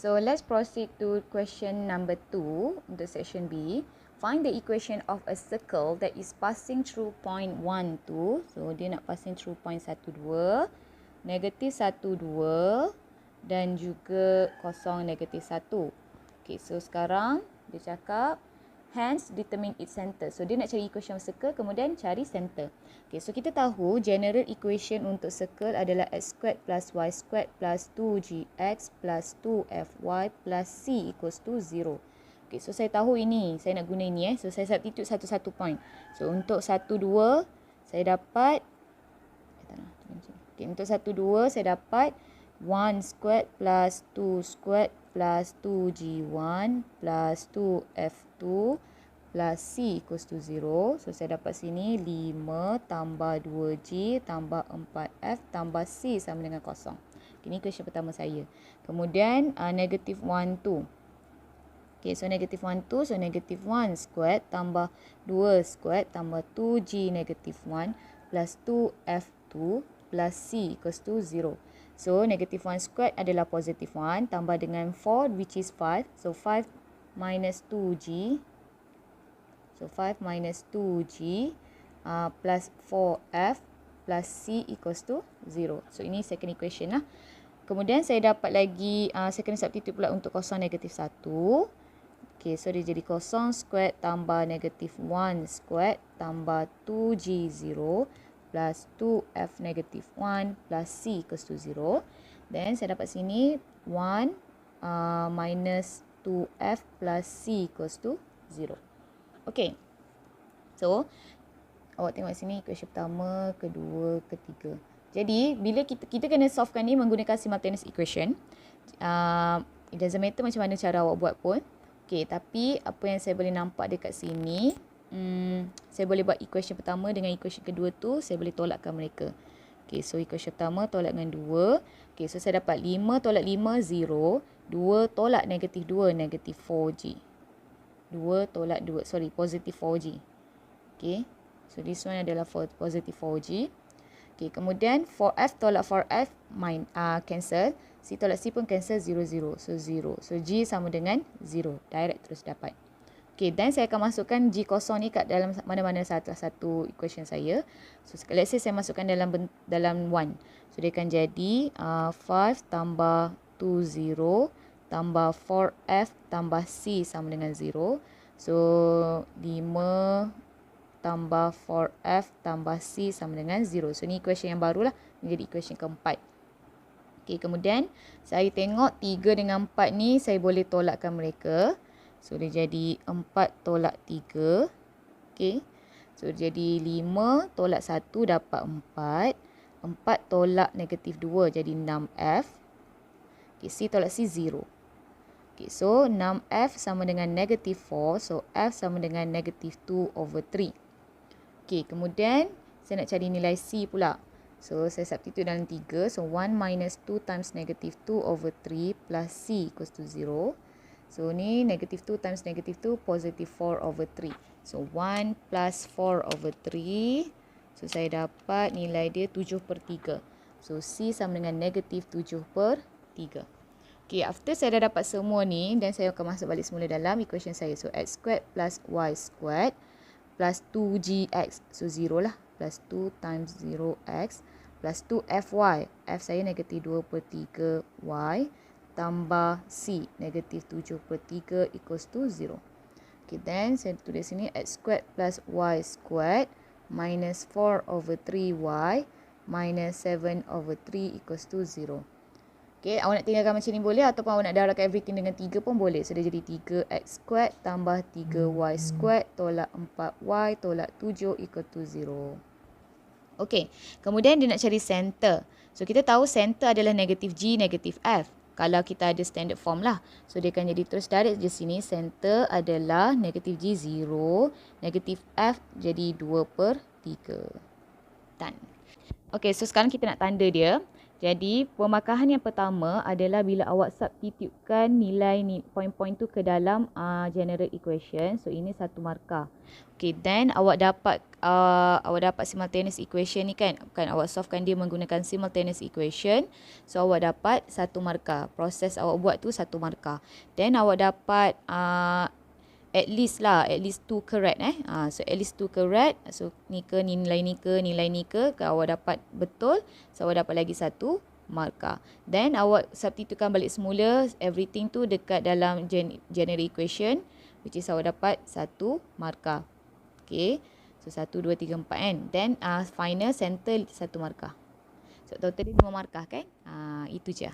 So let's proceed to question number 2 untuk section B. Find the equation of a circle that is passing through point 1, 2. So dia nak passing through point 1, 2, negatif 1, 2 dan juga kosong negatif 1. Okay, so sekarang dia cakap hence determine its center. So dia nak cari equation of circle, kemudian cari center. Okay, so kita tahu general equation untuk circle adalah x squared plus y squared plus 2gx plus 2fy plus c equals to 0. Okay, so saya tahu ini, saya nak guna ini. So saya substitute satu-satu point. So untuk 1, 2, saya dapat, okay, untuk 1, 2, saya dapat 1 squared plus 2 squared plus 2g1 plus 2f2 plus c equals to 0. So saya dapat sini 5 tambah 2g tambah 4f tambah c sama dengan kosong. Ini equation pertama saya. Kemudian negatif 1, 2. Okay, so negatif 1, 2. So negatif 1 squared tambah 2 squared tambah 2g negatif 1 plus 2f2 plus c equals to 0. So negatif 1 squared adalah positif 1 tambah dengan 4 which is 5. So 5 minus 2g. So 5 minus 2g plus 4f plus c equals to 0. So ini second equation lah. Kemudian saya dapat lagi second substitute pula untuk kosong negatif 1. Okay, so dia jadi kosong squared tambah negatif 1 squared tambah 2g0 plus 2f negatif 1 plus c equals to 0. Then saya dapat sini 1 minus 2f plus c equals to 0. Okay, so awak tengok sini equation pertama, kedua, ketiga. Jadi bila kita kena solvekan ni menggunakan simultaneous equation. It doesn't matter macam mana cara awak buat pun. Okay, tapi apa yang saya boleh nampak dekat sini, saya boleh buat equation pertama dengan equation kedua tu, saya boleh tolakkan mereka. Okay, so equation pertama tolak dengan 2. Okay, so saya dapat 5 tolak 5, 0. 2 tolak negatif 2, negatif 4g. 2 tolak 2, sorry, positif 4g. Okay, so this one adalah positif 4g. Okay, kemudian 4f tolak 4f cancel. C tolak C pun cancel, 0, 0. So 0. So G sama dengan 0. Direct terus dapat. Okay, dan saya akan masukkan G kosong ni kat dalam mana-mana salah satu equation saya. So let's say saya masukkan dalam 1. So dia akan jadi 5 tambah 2, 0 tambah 4f tambah C sama dengan 0. So 5 tambah 4f tambah C sama dengan 0. So ni equation yang barulah, menjadi equation keempat. Okay, kemudian saya tengok 3 dengan 4 ni saya boleh tolakkan mereka. So dia jadi 4 tolak 3. Okay, so jadi 5 tolak 1 dapat 4. 4 tolak negatif 2 jadi 6f. Okay, C tolak C 0. Okay, so 6f sama dengan negatif 4. So f sama dengan negatif 2 over 3. Okay, kemudian saya nak cari nilai C pula. So, saya substitute dalam 3. So, 1 minus 2 times negative 2 over 3 plus C equals to 0. So, ni negative 2 times negative 2, positive 4 over 3. So, 1 plus 4 over 3. So, saya dapat nilai dia 7/3. So, C sama dengan negative 7/3. Okay, after saya dah dapat semua ni, dan saya akan masuk balik semula dalam equation saya. So, x squared plus y squared plus 2gx. So, 0 lah. Plus 2 times 0x plus 2fy. F saya negatif 2/3y tambah c negatif 7/3 equals to 0. Okay, then saya tulis sini x squared plus y squared minus 4 over 3y minus 7 over 3 equals to 0. Okay, awak nak tinggalkan macam ni boleh ataupun awak nak darabkan everything dengan 3 pun boleh. So, dia jadi 3x squared tambah 3y squared tolak 4y tolak 7 equal to 0. Okay, kemudian dia nak cari center. So, kita tahu center adalah negatif G, negatif F. Kalau kita ada standard form lah. So, dia akan jadi terus direct je sini. Center adalah negatif G 0, negatif F jadi 2/3. Done. Okay, so sekarang kita nak tanda dia. Jadi, pemarkahan yang pertama adalah bila awak substitutekan nilai ni poin-poin tu ke dalam general equation. So, ini satu markah. Okay, then awak dapat simultaneous equation ni kan. Awak solvekan dia menggunakan simultaneous equation. So, awak dapat satu markah. Proses awak buat tu satu markah. Then, awak dapat at least 2 correct so at least 2 correct. So ni ke nilai ni ke kalau awak dapat betul, so awak dapat lagi satu markah. Then awak substitutekan balik semula everything tu dekat dalam general equation, which is awak dapat satu markah. Okay, so 1 2 3 4 kan. Then final center satu markah. So total 5 markah kan. Itu je.